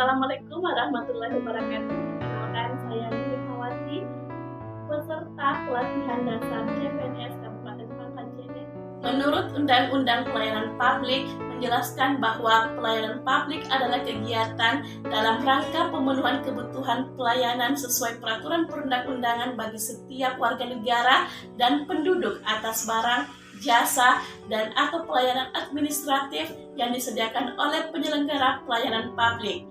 Wassalamualaikum warahmatullahi wabarakatuh. Perkenalkan, saya Nurhawati, peserta pelatihan dasar CPNS Kabupaten Pangkal Jene. Menurut Undang-Undang Pelayanan Publik menjelaskan bahwa pelayanan publik adalah kegiatan dalam rangka pemenuhan kebutuhan pelayanan sesuai peraturan perundang-undangan bagi setiap warga negara dan penduduk atas barang, jasa, dan atau pelayanan administratif yang disediakan oleh penyelenggara pelayanan publik.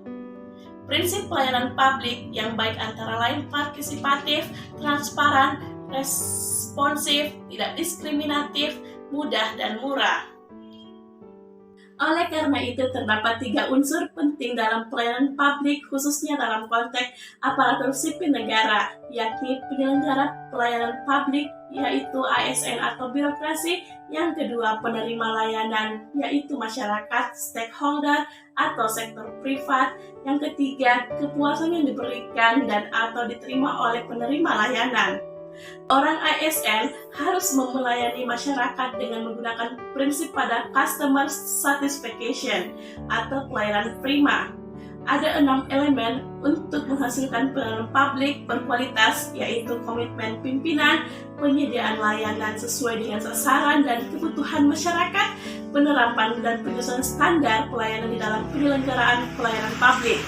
Prinsip pelayanan publik yang baik antara lain partisipatif, transparan, responsif, tidak diskriminatif, mudah, dan murah. Oleh karena itu, terdapat 3 unsur penting dalam pelayanan publik, khususnya dalam konteks aparatur sipil negara, yakni penyelenggara pelayanan publik, yaitu ASN atau birokrasi, yang kedua penerima layanan, yaitu masyarakat, stakeholder, atau sektor privat, yang ketiga kepuasan yang diberikan dan atau diterima oleh penerima layanan. Orang ASN harus melayani masyarakat dengan menggunakan prinsip pada customer satisfaction atau pelayanan prima. Ada 6 elemen untuk menghasilkan pelayanan publik berkualitas, yaitu komitmen pimpinan, penyediaan layanan sesuai dengan sasaran dan kebutuhan masyarakat, penerapan dan penyusunan standar pelayanan di dalam penyelenggaraan pelayanan publik,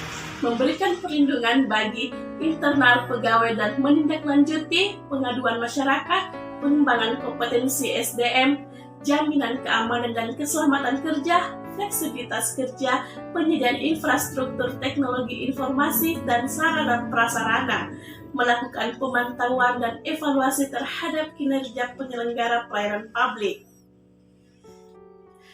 memberikan perlindungan bagi internal pegawai dan menindaklanjuti pengaduan masyarakat, pengembangan kompetensi SDM, jaminan keamanan dan keselamatan kerja, fleksibilitas kerja, penyediaan infrastruktur teknologi informasi dan sarana prasarana, melakukan pemantauan dan evaluasi terhadap kinerja penyelenggara pelayanan publik.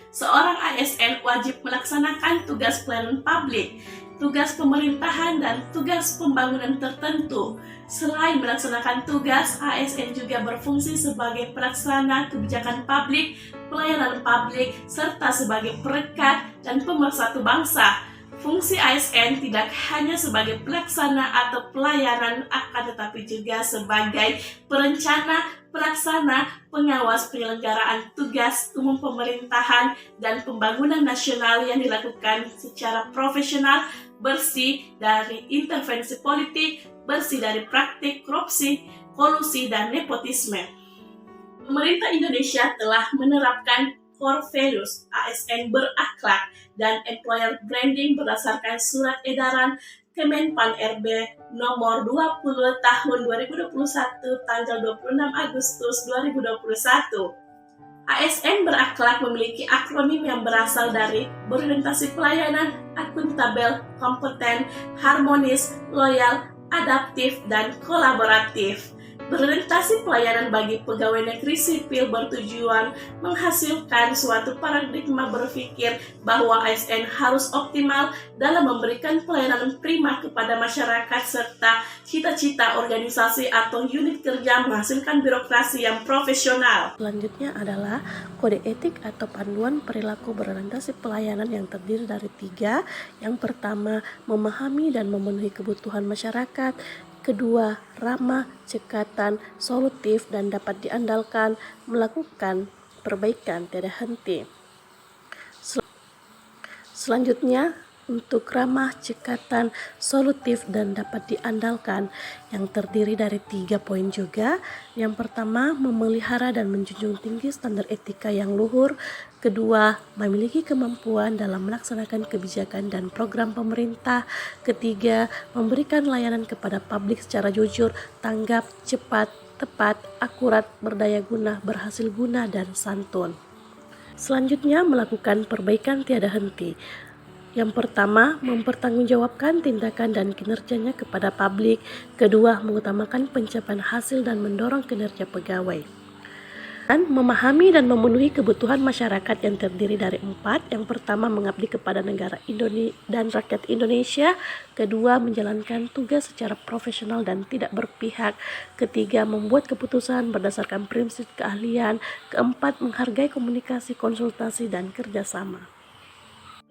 Seorang ASN wajib melaksanakan tugas pelayanan publik, tugas pemerintahan, dan tugas pembangunan tertentu. Selain melaksanakan tugas, ASN juga berfungsi sebagai pelaksana kebijakan publik, pelayanan publik, serta sebagai perekat dan pemersatu bangsa. Fungsi ASN tidak hanya sebagai pelaksana atau pelayanan, akan tetapi juga sebagai perencana, pelaksana, pengawas penyelenggaraan tugas umum pemerintahan dan pembangunan nasional yang dilakukan secara profesional, bersih dari intervensi politik, bersih dari praktik korupsi, kolusi, dan nepotisme. Pemerintah Indonesia telah menerapkan core values ASN berakhlak dan employer branding berdasarkan surat edaran Kemenpan RB nomor 20 tahun 2021 tanggal 26 Agustus 2021. ASN berakhlak memiliki akronim yang berasal dari berorientasi pelayanan, akuntabel, kompeten, harmonis, loyal, adaptif, dan kolaboratif. Berorientasi pelayanan bagi pegawai negeri sipil bertujuan menghasilkan suatu paradigma berpikir bahwa ASN harus optimal dalam memberikan pelayanan prima kepada masyarakat serta cita-cita organisasi atau unit kerja menghasilkan birokrasi yang profesional. Selanjutnya adalah kode etik atau panduan perilaku berorientasi pelayanan yang terdiri dari 3. Yang pertama, memahami dan memenuhi kebutuhan masyarakat. Kedua, ramah, cekatan, solutif, dan dapat diandalkan, melakukan perbaikan tiada henti. Selanjutnya, untuk ramah, cekatan, solutif, dan dapat diandalkan yang terdiri dari 3 poin juga. Yang pertama, memelihara dan menjunjung tinggi standar etika yang luhur. Kedua, memiliki kemampuan dalam melaksanakan kebijakan dan program pemerintah. Ketiga, memberikan layanan kepada publik secara jujur, tanggap, cepat, tepat, akurat, berdaya guna, berhasil guna, dan santun. Selanjutnya, melakukan perbaikan tiada henti. Yang pertama, mempertanggungjawabkan tindakan dan kinerjanya kepada publik. Kedua, mengutamakan pencapaian hasil dan mendorong kinerja pegawai. Dan memahami dan memenuhi kebutuhan masyarakat yang terdiri dari 4. Yang pertama, mengabdi kepada negara dan rakyat Indonesia. Kedua, menjalankan tugas secara profesional dan tidak berpihak. Ketiga, membuat keputusan berdasarkan prinsip keahlian. Keempat, menghargai komunikasi, konsultasi, dan kerjasama.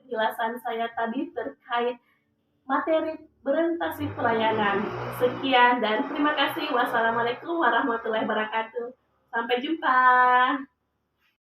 Penjelasan saya tadi terkait materi berorientasi pelayanan. Sekian dan terima kasih. Wassalamualaikum warahmatullahi wabarakatuh. Sampai jumpa.